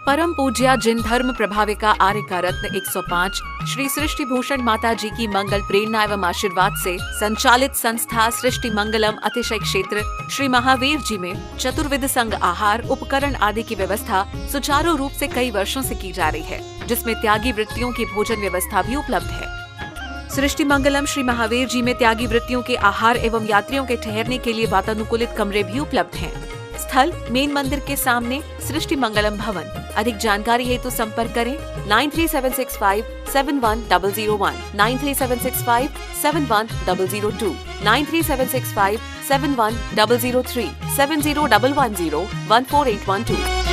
परम पूज्या जिन धर्म प्रभाविका आर्य का रत्न 105 श्री सृष्टि भूषण माता जी की मंगल प्रेरणा एवं आशीर्वाद से संचालित संस्था सृष्टि मंगलम अतिशय क्षेत्र श्री महावीर जी में चतुर्विध संघ आहार उपकरण आदि की व्यवस्था सुचारू रूप से कई वर्षों से की जा रही है, जिसमें त्यागी वृत्तियों की भोजन व्यवस्था भी उपलब्ध है। सृष्टि मंगलम श्री महावीर जी में त्यागी वृत्तियों के आहार एवं यात्रियों के ठहरने के लिए वातानुकूलित कमरे भी उपलब्ध हैं। स्थल मेन मंदिर के सामने सृष्टि मंगलम भवन। अधिक जानकारी हेतु संपर्क करें 9376571001, 9376571002, 9376571003, 7011014812।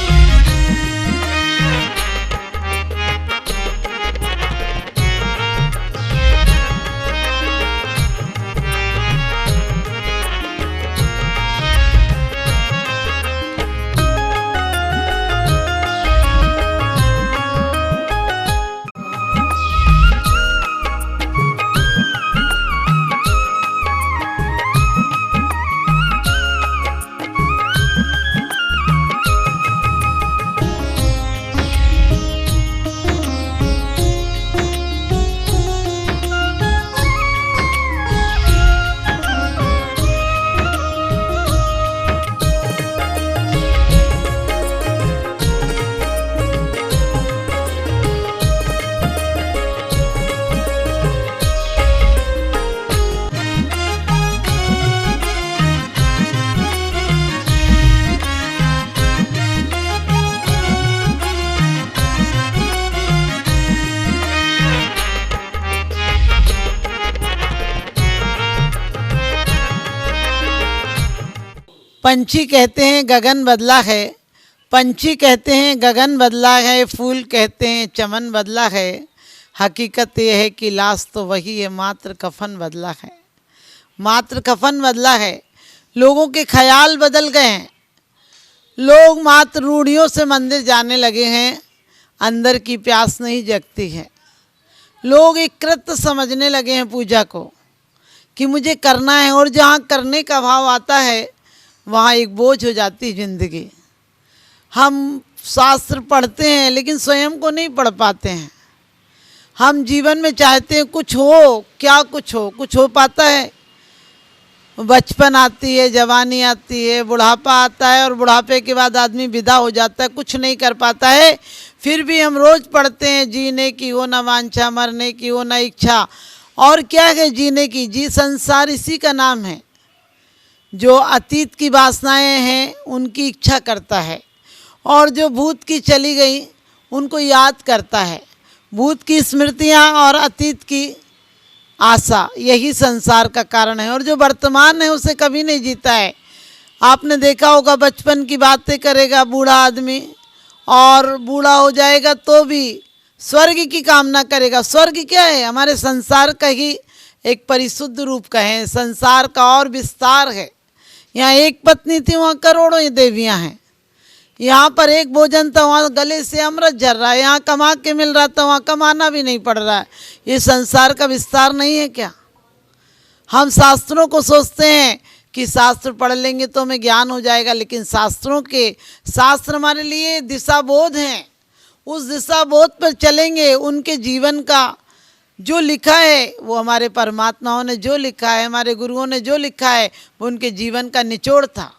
पंछी कहते हैं गगन बदला है, पंछी कहते हैं गगन बदला है, फूल कहते हैं चमन बदला है। हकीकत यह है कि लाश तो वही है, मात्र कफन बदला है, मात्र कफन बदला है। लोगों के ख्याल बदल गए हैं, लोग मात्र रूढ़ियों से मंदिर जाने लगे हैं, अंदर की प्यास नहीं जगती है। लोग एक कृत्य समझने लगे हैं पूजा को कि मुझे करना है, और जहाँ करने का भाव आता है वहाँ एक बोझ हो जाती है ज़िंदगी। हम शास्त्र पढ़ते हैं लेकिन स्वयं को नहीं पढ़ पाते हैं। हम जीवन में चाहते हैं कुछ हो, क्या कुछ हो पाता है? बचपन आती है, जवानी आती है, बुढ़ापा आता है, और बुढ़ापे के बाद आदमी विदा हो जाता है, कुछ नहीं कर पाता है। फिर भी हम रोज़ पढ़ते हैं जीने की हो न वांछा, मरने की हो न इच्छा। और क्या है जीने की? जी संसार इसी का नाम है। जो अतीत की वासनाएं हैं उनकी इच्छा करता है, और जो भूत की चली गई उनको याद करता है। भूत की स्मृतियां और अतीत की आशा, यही संसार का कारण है। और जो वर्तमान है उसे कभी नहीं जीता है। आपने देखा होगा बचपन की बातें करेगा बूढ़ा आदमी, और बूढ़ा हो जाएगा तो भी स्वर्ग की कामना करेगा। स्वर्ग क्या है? हमारे संसार का ही एक परिशुद्ध रूप का है, संसार का और विस्तार है। यहाँ एक पत्नी थी, वहाँ करोड़ों देवियाँ हैं। यहाँ पर एक भोजन था, वहाँ गले से अमृत झर रहा है। यहाँ कमा के मिल रहा था, वहाँ कमाना भी नहीं पड़ रहा है। ये संसार का विस्तार नहीं है क्या? हम शास्त्रों को सोचते हैं कि शास्त्र पढ़ लेंगे तो हमें ज्ञान हो जाएगा, लेकिन शास्त्र हमारे लिए दिशा बोध हैं। उस दिशा बोध पर चलेंगे। उनके जीवन का जो लिखा है, वो हमारे परमात्माओं ने जो लिखा है, हमारे गुरुओं ने जो लिखा है, वो उनके जीवन का निचोड़ था,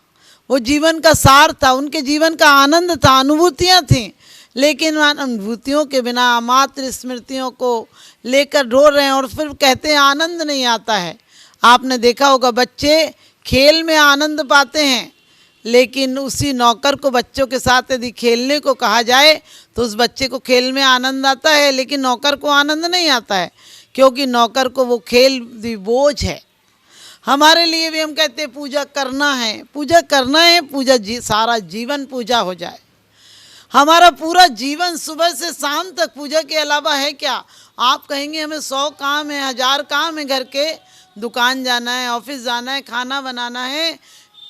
वो जीवन का सार था, उनके जीवन का आनंद था, अनुभूतियाँ थीं। लेकिन अनुभूतियों के बिना मात्र स्मृतियों को लेकर ढो रहे हैं, और फिर कहते हैं आनंद नहीं आता है। आपने देखा होगा बच्चे खेल में आनंद पाते हैं, लेकिन उसी नौकर को बच्चों के साथ यदि खेलने को कहा जाए तो उस बच्चे को खेल में आनंद आता है, लेकिन नौकर को आनंद नहीं आता है, क्योंकि नौकर को वो खेल भी बोझ है। हमारे लिए भी हम कहते हैं पूजा करना है, पूजा करना है, सारा जीवन पूजा हो जाए। हमारा पूरा जीवन सुबह से शाम तक पूजा के अलावा है क्या? आप कहेंगे हमें 100 काम है, 1000 काम है, घर के दुकान जाना है, ऑफिस जाना है, खाना बनाना है,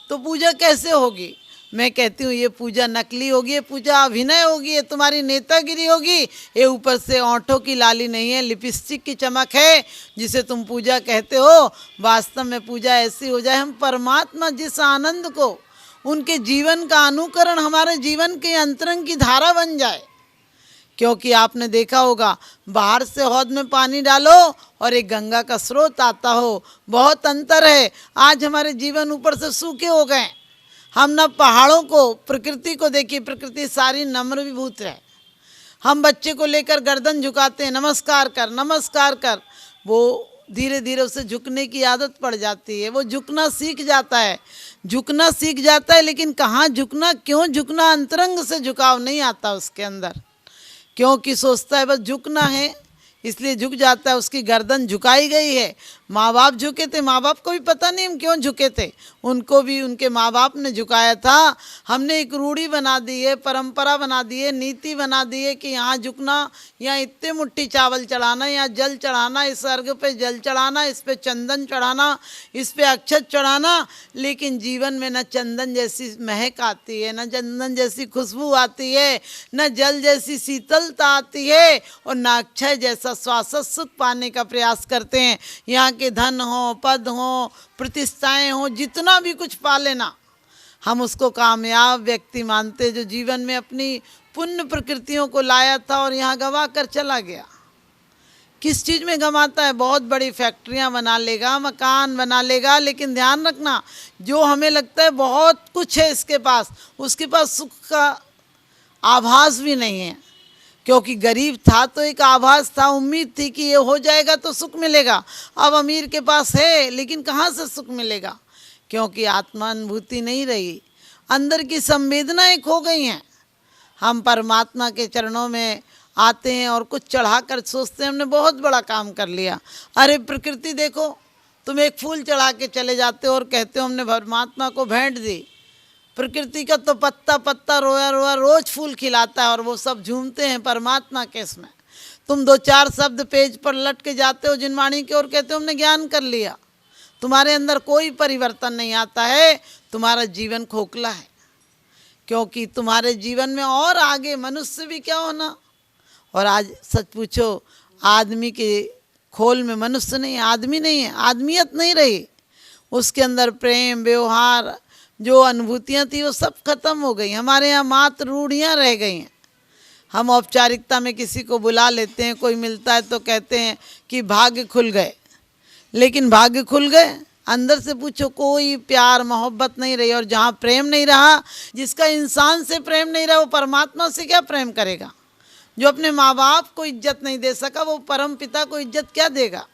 तो पूजा कैसे होगी? मैं कहती हूँ ये पूजा नकली होगी, ये पूजा अभिनय होगी, ये तुम्हारी नेतागिरी होगी। ये ऊपर से ओंठों की लाली नहीं है, लिपस्टिक की चमक है जिसे तुम पूजा कहते हो। वास्तव में पूजा ऐसी हो जाए हम परमात्मा जिस आनंद को, उनके जीवन का अनुकरण हमारे जीवन के अंतरंग की धारा बन जाए। क्योंकि आपने देखा होगा, बाहर से हौद में पानी डालो और एक गंगा का स्रोत आता हो, बहुत अंतर है। आज हमारे जीवन ऊपर से सूखे हो गए। हम ना पहाड़ों को, प्रकृति को देखिए, प्रकृति सारी नम्र विभूत है। हम बच्चे को लेकर गर्दन झुकाते हैं, नमस्कार कर नमस्कार कर, वो धीरे धीरे उसे झुकने की आदत पड़ जाती है। वो झुकना सीख जाता है, झुकना सीख जाता है, लेकिन कहाँ झुकना, क्यों झुकना, अंतरंग से झुकाव नहीं आता उसके अंदर। क्योंकि सोचता है बस झुकना है, इसलिए झुक जाता है। उसकी गर्दन झुकाई गई है। माँ बाप झुके थे, माँ बाप को भी पता नहीं हम क्यों झुके थे, उनको भी उनके माँ बाप ने झुकाया था। हमने एक रूढ़ी बना दी है, परंपरा बना दी है, नीति बना दी है कि यहाँ झुकना, यहाँ इतने मुट्ठी चावल चढ़ाना, यहाँ जल चढ़ाना, इस अर्घ पे जल चढ़ाना, इस पे चंदन चढ़ाना, इस पे अक्षत चढ़ाना। लेकिन जीवन में न चंदन जैसी महक आती है, न चंदन जैसी खुशबू आती है, न जल जैसी शीतलता आती है, और न अक्षय जैसा श्वास सुख पाने का प्रयास करते हैं। यहाँ के धन हो, पद हो, प्रतिष्ठाएं हो, जितना भी कुछ पा लेना, हम उसको कामयाब व्यक्ति मानते, जो जीवन में अपनी पुण्य प्रकृतियों को लाया था और यहाँ गंवा कर चला गया। किस चीज़ में गंवाता है? बहुत बड़ी फैक्ट्रियाँ बना लेगा, मकान बना लेगा, लेकिन ध्यान रखना, जो हमें लगता है बहुत कुछ है इसके पास, उसके पास सुख का आभास भी नहीं है। क्योंकि गरीब था तो एक आभास था, उम्मीद थी कि ये हो जाएगा तो सुख मिलेगा। अब अमीर के पास है, लेकिन कहाँ से सुख मिलेगा? क्योंकि आत्मानुभूति नहीं रही, अंदर की संवेदनाएं खो गई हैं। हम परमात्मा के चरणों में आते हैं और कुछ चढ़ा कर सोचते हैं हमने बहुत बड़ा काम कर लिया। अरे प्रकृति देखो, तुम एक फूल चढ़ा के चले जाते हो और कहते हो हमने परमात्मा को भेंट दी। प्रकृति का तो पत्ता पत्ता रोया रोया रोज फूल खिलाता है और वो सब झूमते हैं परमात्मा के इसमें। तुम दो चार शब्द पेज पर लट के जाते हो जिनवाणी के और कहते हो हमने ज्ञान कर लिया। तुम्हारे अंदर कोई परिवर्तन नहीं आता है, तुम्हारा जीवन खोखला है। क्योंकि तुम्हारे जीवन में और आगे मनुष्य भी क्या होना। और आज सच पूछो, आदमी के खोल में मनुष्य नहीं है, आदमी नहीं है, आदमियत नहीं रही। उसके अंदर प्रेम, व्यवहार, जो अनुभूतियाँ थी वो सब खत्म हो गई। हमारे यहाँ मात्र रूढ़ियाँ रह गई हैं। हम औपचारिकता में किसी को बुला लेते हैं, कोई मिलता है तो कहते हैं कि भाग्य खुल गए, लेकिन भाग्य खुल गए, अंदर से पूछो कोई प्यार मोहब्बत नहीं रही। और जहाँ प्रेम नहीं रहा, जिसका इंसान से प्रेम नहीं रहा, वो परमात्मा से क्या प्रेम करेगा? जो अपने माँ बाप को इज्जत नहीं दे सका, वो परम पिता को इज्जत क्या देगा?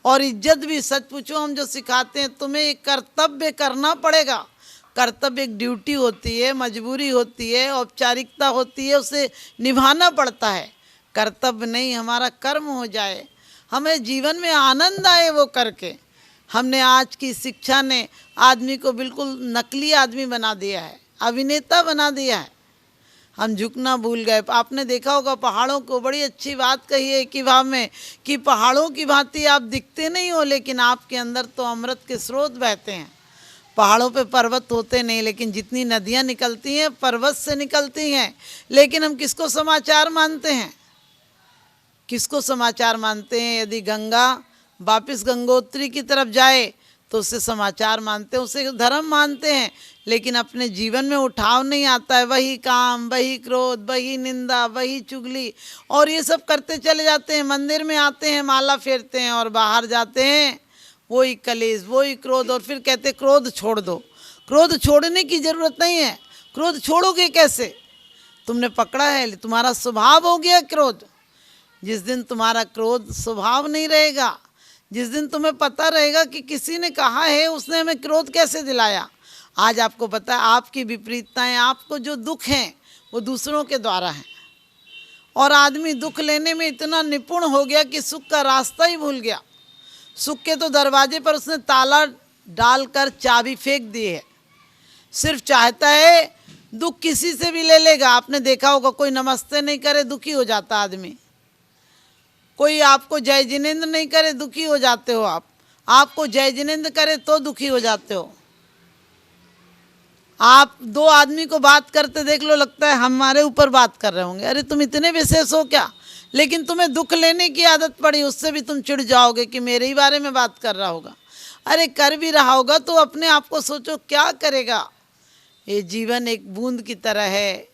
और इज्जत भी सच पूछो, हम जो सिखाते हैं, तुम्हें एक कर्तव्य करना पड़ेगा। कर्तव्य एक ड्यूटी होती है, मजबूरी होती है, औपचारिकता होती है, उसे निभाना पड़ता है। कर्तव्य नहीं, हमारा कर्म हो जाए, हमें जीवन में आनंद आए वो करके। हमने आज की शिक्षा ने आदमी को बिल्कुल नकली आदमी बना दिया है, अभिनेता बना दिया है। हम झुकना भूल गए। आपने देखा होगा पहाड़ों को, बड़ी अच्छी बात कही है कि भाव में कि पहाड़ों की भांति आप दिखते नहीं हो, लेकिन आपके अंदर तो अमृत के स्रोत बहते हैं। पहाड़ों पे पर्वत होते नहीं, लेकिन जितनी नदियाँ निकलती हैं पर्वत से निकलती हैं। लेकिन हम किसको समाचार मानते हैं? किसको समाचार मानते हैं? यदि गंगा वापिस गंगोत्री की तरफ जाए तो उसे समाचार मानते हैं, उसे धर्म मानते हैं, लेकिन अपने जीवन में उठाव नहीं आता है। वही काम, वही क्रोध, वही निंदा, वही चुगली, और ये सब करते चले जाते हैं। मंदिर में आते हैं, माला फेरते हैं, और बाहर जाते हैं वही कलेश, वही क्रोध, और फिर कहते क्रोध छोड़ दो। क्रोध छोड़ने की ज़रूरत नहीं है। क्रोध छोड़ोगे कैसे? तुमने पकड़ा है, तुम्हारा स्वभाव हो गया क्रोध। जिस दिन तुम्हारा क्रोध स्वभाव नहीं रहेगा, जिस दिन तुम्हें पता रहेगा कि किसी ने कहा है, उसने हमें क्रोध कैसे दिलाया। आज आपको पता है आपकी विपरीतताएं, आपको जो दुख हैं वो दूसरों के द्वारा हैं, और आदमी दुख लेने में इतना निपुण हो गया कि सुख का रास्ता ही भूल गया। सुख के तो दरवाजे पर उसने ताला डालकर चाबी फेंक दी है। सिर्फ चाहता है दुख किसी से भी ले लेगा। आपने देखा होगा, कोई नमस्ते नहीं करे दुखी हो जाता आदमी, कोई आपको जय जिनेंद्र नहीं करे दुखी हो जाते हो आप, आपको जय जिनेंद्र करे तो दुखी हो जाते हो। आप दो आदमी को बात करते देख लो, लगता है हमारे ऊपर बात कर रहे होंगे। अरे तुम इतने विशेष हो क्या? लेकिन तुम्हें दुख लेने की आदत पड़ी, उससे भी तुम चिढ़ जाओगे कि मेरे ही बारे में बात कर रहा होगा। अरे कर भी रहा होगा तो अपने आप को सोचो क्या करेगा, ये जीवन एक बूंद की तरह है।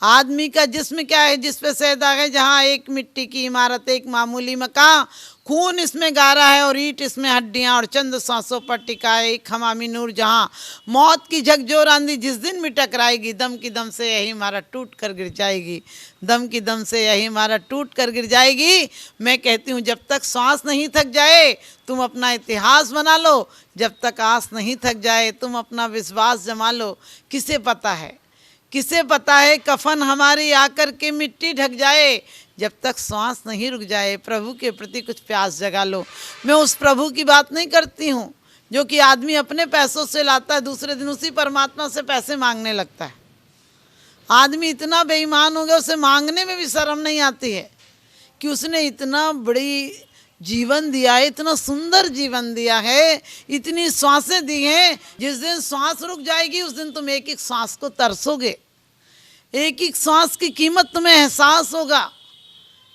आदमी का जिस्म क्या है, जिस पे सैदा है, जहाँ एक मिट्टी की इमारत, एक मामूली मकान, खून इसमें गारा है और ईंट इसमें हड्डियाँ, और चंद सांसों पर टिका है एक हमामी नूर जहाँ। मौत की झकझोर आंधी जिस दिन भी टकराएगी, दम की दम से यही हमारा टूट कर गिर जाएगी, दम की दम से यही हमारा टूट कर गिर जाएगी। मैं कहती हूँ जब तक सांस नहीं थक जाए तुम अपना इतिहास बना लो, जब तक आस नहीं थक जाए तुम अपना विश्वास जमा लो। किसे पता है, किसे पता है कफन हमारी आकर के मिट्टी ढक जाए, जब तक सांस नहीं रुक जाए प्रभु के प्रति कुछ प्यास जगा लो। मैं उस प्रभु की बात नहीं करती हूँ जो कि आदमी अपने पैसों से लाता है, दूसरे दिन उसी परमात्मा से पैसे मांगने लगता है। आदमी इतना बेईमान हो गया, उसे मांगने में भी शर्म नहीं आती है कि उसने इतना बड़ी जीवन दिया है, इतना सुंदर जीवन दिया है, इतनी सांसें दी हैं। जिस दिन सांस रुक जाएगी उस दिन तुम एक एक सांस को तरसोगे, एक एक सांस की कीमत तुम्हें एहसास होगा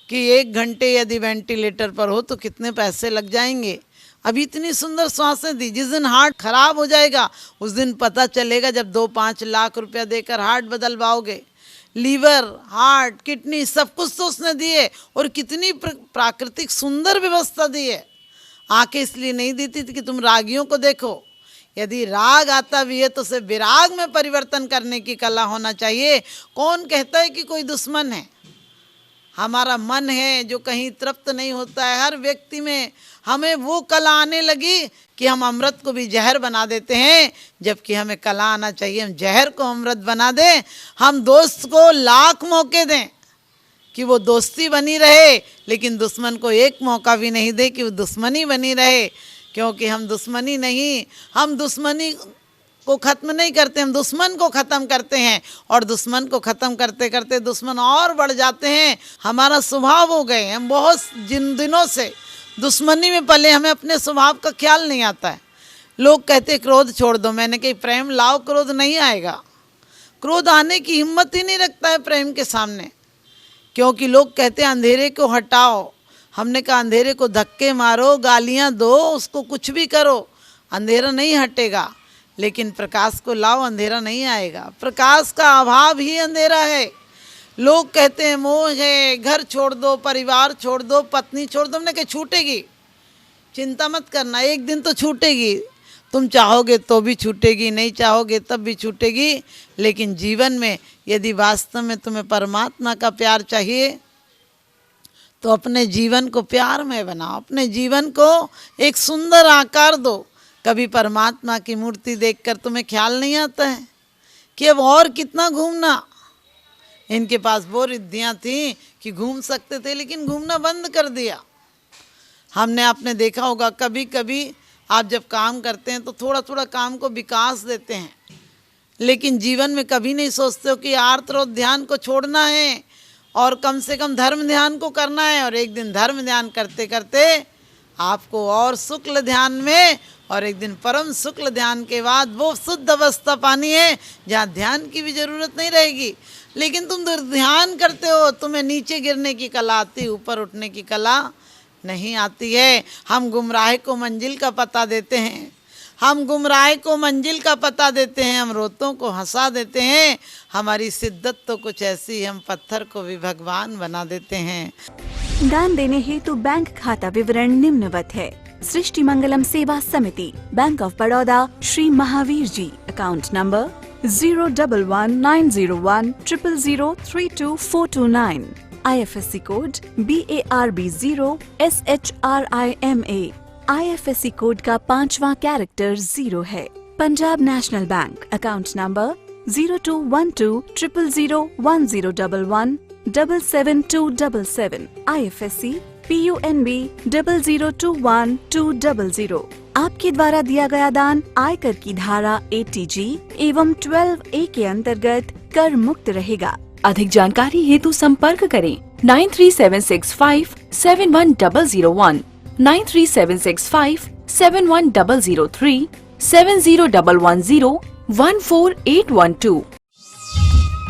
कि 1 घंटे यदि वेंटिलेटर पर हो तो कितने पैसे लग जाएंगे। अभी इतनी सुंदर सांसें दी, जिस दिन हार्ट खराब हो जाएगा उस दिन पता चलेगा, जब 2-5 लाख रुपया देकर हार्ट बदलवाओगे। लीवर, हार्ट, किडनी सब कुछ तो उसने दिए, और कितनी प्राकृतिक सुंदर व्यवस्था दी है। आंखें इसलिए नहीं देती थी कि तुम रागियों को देखो, यदि राग आता भी है तो उसे विराग में परिवर्तन करने की कला होना चाहिए। कौन कहता है कि कोई दुश्मन है? हमारा मन है जो कहीं तृप्त नहीं होता है। हर व्यक्ति में हमें वो कला आने लगी कि हम अमृत को भी जहर बना देते हैं, जबकि हमें कला आना चाहिए हम जहर को अमृत बना दें। हम दोस्त को लाख मौके दें कि वो दोस्ती बनी रहे, लेकिन दुश्मन को एक मौका भी नहीं दे कि वो दुश्मनी बनी रहे, क्योंकि हम दुश्मनी नहीं, हम दुश्मनी को ख़त्म नहीं करते, हम दुश्मन को ख़त्म करते हैं, और दुश्मन को ख़त्म करते करते दुश्मन और बढ़ जाते हैं। हमारा स्वभाव हो गए, हम बहुत जिन दिनों से दुश्मनी में पले, हमें अपने स्वभाव का ख्याल नहीं आता है। लोग कहते क्रोध छोड़ दो, मैंने कही प्रेम लाओ, क्रोध नहीं आएगा। क्रोध आने की हिम्मत ही नहीं रखता है प्रेम के सामने, क्योंकि लोग कहते हैं अंधेरे को हटाओ। हमने कहा अंधेरे को धक्के मारो, गालियां दो, उसको कुछ भी करो, अंधेरा नहीं हटेगा। लेकिन प्रकाश को लाओ, अंधेरा नहीं आएगा। प्रकाश का अभाव ही अंधेरा है। लोग कहते हैं मोह है, घर छोड़ दो, परिवार छोड़ दो, पत्नी छोड़ दो। हमने कहा छूटेगी, चिंता मत करना, एक दिन तो छूटेगी। तुम चाहोगे तो भी छूटेगी, नहीं चाहोगे तब भी छूटेगी। लेकिन जीवन में यदि वास्तव में तुम्हें परमात्मा का प्यार चाहिए तो अपने जीवन को प्यारमय बनाओ, अपने जीवन को एक सुंदर आकार दो। कभी परमात्मा की मूर्ति देखकर तुम्हें ख्याल नहीं आता है कि अब और कितना घूमना। इनके पास वो रिद्धियाँ थीं कि घूम सकते थे, लेकिन घूमना बंद कर दिया। हमने आपने देखा होगा, कभी कभी आप जब काम करते हैं तो थोड़ा थोड़ा काम को विकास देते हैं, लेकिन जीवन में कभी नहीं सोचते हो कि आर्त ध्यान को छोड़ना है और कम से कम धर्म ध्यान को करना है। और एक दिन धर्म ध्यान करते करते आपको और शुक्ल ध्यान में, और एक दिन परम शुक्ल ध्यान के बाद वो शुद्ध अवस्था पानी है जहाँ ध्यान की भी ज़रूरत नहीं रहेगी। लेकिन तुम ध्यान करते हो, तुम्हें नीचे गिरने की कला आती, ऊपर उठने की कला नहीं आती है। हम गुमराह को मंजिल का पता देते हैं, हम गुमराह को मंजिल का पता देते हैं, हम रोतों को हंसा देते हैं। हमारी शिद्दत तो कुछ ऐसी, हम पत्थर को भी भगवान बना देते हैं। दान देने हेतु बैंक खाता विवरण निम्नवत है। सृष्टि Mangalam Seva Samiti, bank of Baroda, Shri Mahavir ji, account number 011901000322429, IFSC code BARB0SHRIMA। IFSC code का 5वां कैरेक्टर 0 है। Punjab national bank, account number 0212001011777277, IFSC PUNB 0021200। आपके द्वारा दिया गया दान आयकर की धारा 80G एवं 12A के अंतर्गत कर मुक्त रहेगा। अधिक जानकारी हेतु संपर्क करें 9376571001, 9376571003, 70110148112।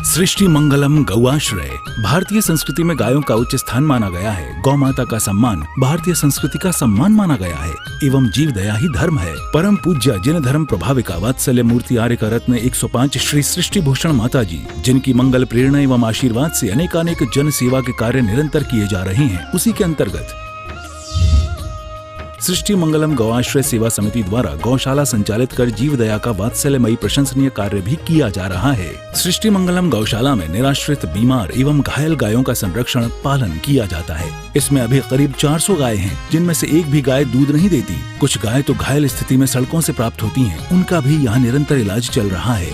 सृष्टि मंगलम गौआश्रय। भारतीय संस्कृति में गायों का उच्च स्थान माना गया है। गौ माता का सम्मान भारतीय संस्कृति का सम्मान माना गया है एवं जीव दया ही धर्म है। परम पूज्य जिन धर्म प्रभाविका वात्सल्य मूर्ति आर्य का रत्न 105 श्री सृष्टि भूषण माता जी, जिनकी मंगल प्रेरणा एवं आशीर्वाद से अनेकानेक जन सेवा के कार्य निरंतर किए जा रहे हैं, उसी के अंतर्गत सृष्टि मंगलम गौआश्रय सेवा समिति द्वारा गौशाला संचालित कर जीव दया का वात्सल्यमयी प्रशंसनीय कार्य भी किया जा रहा है। सृष्टि मंगलम गौशाला में निराश्रित, बीमार एवं घायल गायों का संरक्षण पालन किया जाता है। इसमें अभी करीब 400 गाय हैं, जिनमें से एक भी गाय दूध नहीं देती। कुछ गाय तो घायल स्थिति में सड़कों से प्राप्त होती हैं, उनका भी यहाँ निरंतर इलाज चल रहा है।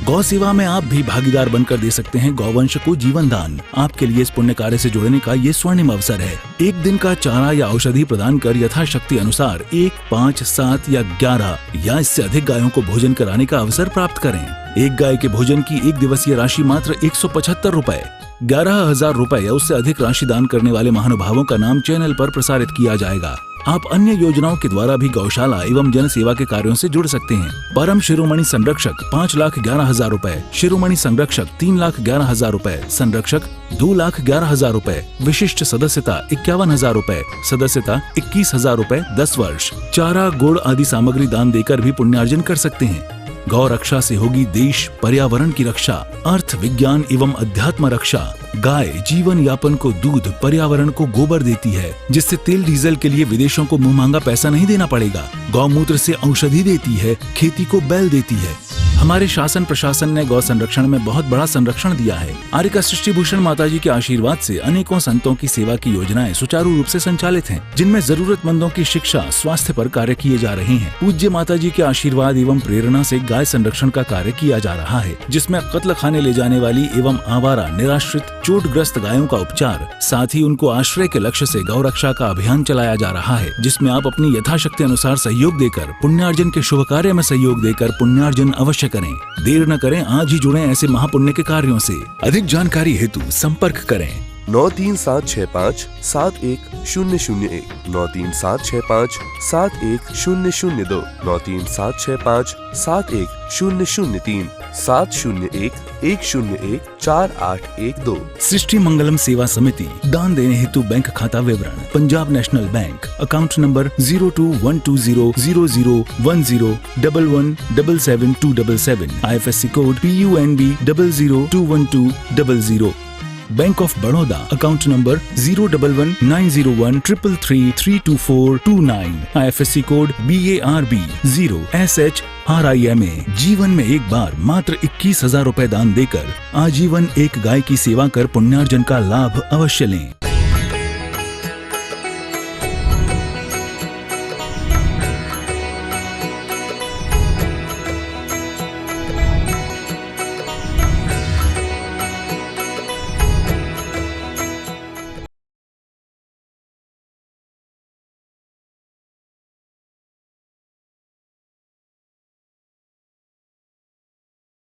गौ सेवा में आप भी भागीदार बनकर दे सकते हैं गौवंश को जीवन दान। आपके लिए इस पुण्य कार्य से जुड़ने का ये स्वर्णिम अवसर है। एक दिन का चारा या औषधि प्रदान कर यथाशक्ति अनुसार 1, 5, 7 या 11 या इससे अधिक गायों को भोजन कराने का अवसर प्राप्त करें। एक गाय के भोजन की 1 दिवसीय राशि मात्र 175 रुपए। 11,000 रुपए या उससे अधिक राशि दान करने वाले महानुभावों का नाम चैनल पर प्रसारित किया जाएगा। आप अन्य योजनाओं के द्वारा भी गौशाला एवं जन सेवा के कार्यों से जुड़ सकते हैं। परम शिरोमणि संरक्षक 5,11,000 रुपए, शिरोमणि संरक्षक 3,11,000 रुपए, संरक्षक 2,11,000 रुपए, विशिष्ट सदस्यता 51,000 रुपए, सदस्यता 21,000 रुपए 10 वर्ष। चारा, गुड़ आदि सामग्री दान देकर भी पुण्यार्जन कर सकते हैं। गौ रक्षा से होगी देश पर्यावरण की रक्षा, अर्थ विज्ञान एवं अध्यात्म रक्षा। गाय जीवन यापन को दूध, पर्यावरण को गोबर देती है, जिससे तेल डीजल के लिए विदेशों को मुंह मांगा पैसा नहीं देना पड़ेगा। गौमूत्र से औषधि देती है, खेती को बैल देती है। हमारे शासन प्रशासन ने गौ संरक्षण में बहुत बड़ा संरक्षण दिया है। आर्य का सृष्टि भूषण माता जी के आशीर्वाद से अनेकों संतों की सेवा की योजनाएं सुचारू रूप से संचालित हैं, जिनमें जरूरतमंदों की शिक्षा, स्वास्थ्य पर कार्य किए जा रहे हैं। पूज्य माता जी के आशीर्वाद एवं प्रेरणा से गाय संरक्षण का कार्य किया जा रहा है, जिसमें कत्ल खाने ले जाने वाली एवं आवारा, निराश्रित, चोटग्रस्त गायों का उपचार, साथ ही उनको आश्रय के लक्ष्य से गौ रक्षा का अभियान चलाया जा रहा है, जिसमें आप अपनी यथाशक्ति अनुसार सहयोग देकर पुण्यार्जन के शुभ कार्य में सहयोग देकर पुण्यार्जन अवश्य करें। देर न करें, आज ही जुड़ें ऐसे महापुण्य के कार्यों से। अधिक जानकारी हेतु संपर्क करें 93765 71001, 93765 71002, 93765 71003, 701-101-4812। सृष्टि मंगलम सेवा समिति। दान देने हेतु बैंक खाता विवरण: Punjab national bank, account number 0212001011777277, IFSC code PUNB 0021200। Bank of Baroda, account number 0119013332429, IFSC code BARB 0SHRIMA। जीवन में एक बार मात्र 21,000 रुपए दान देकर आजीवन एक गाय की सेवा कर पुण्यार्जन का लाभ अवश्य लें।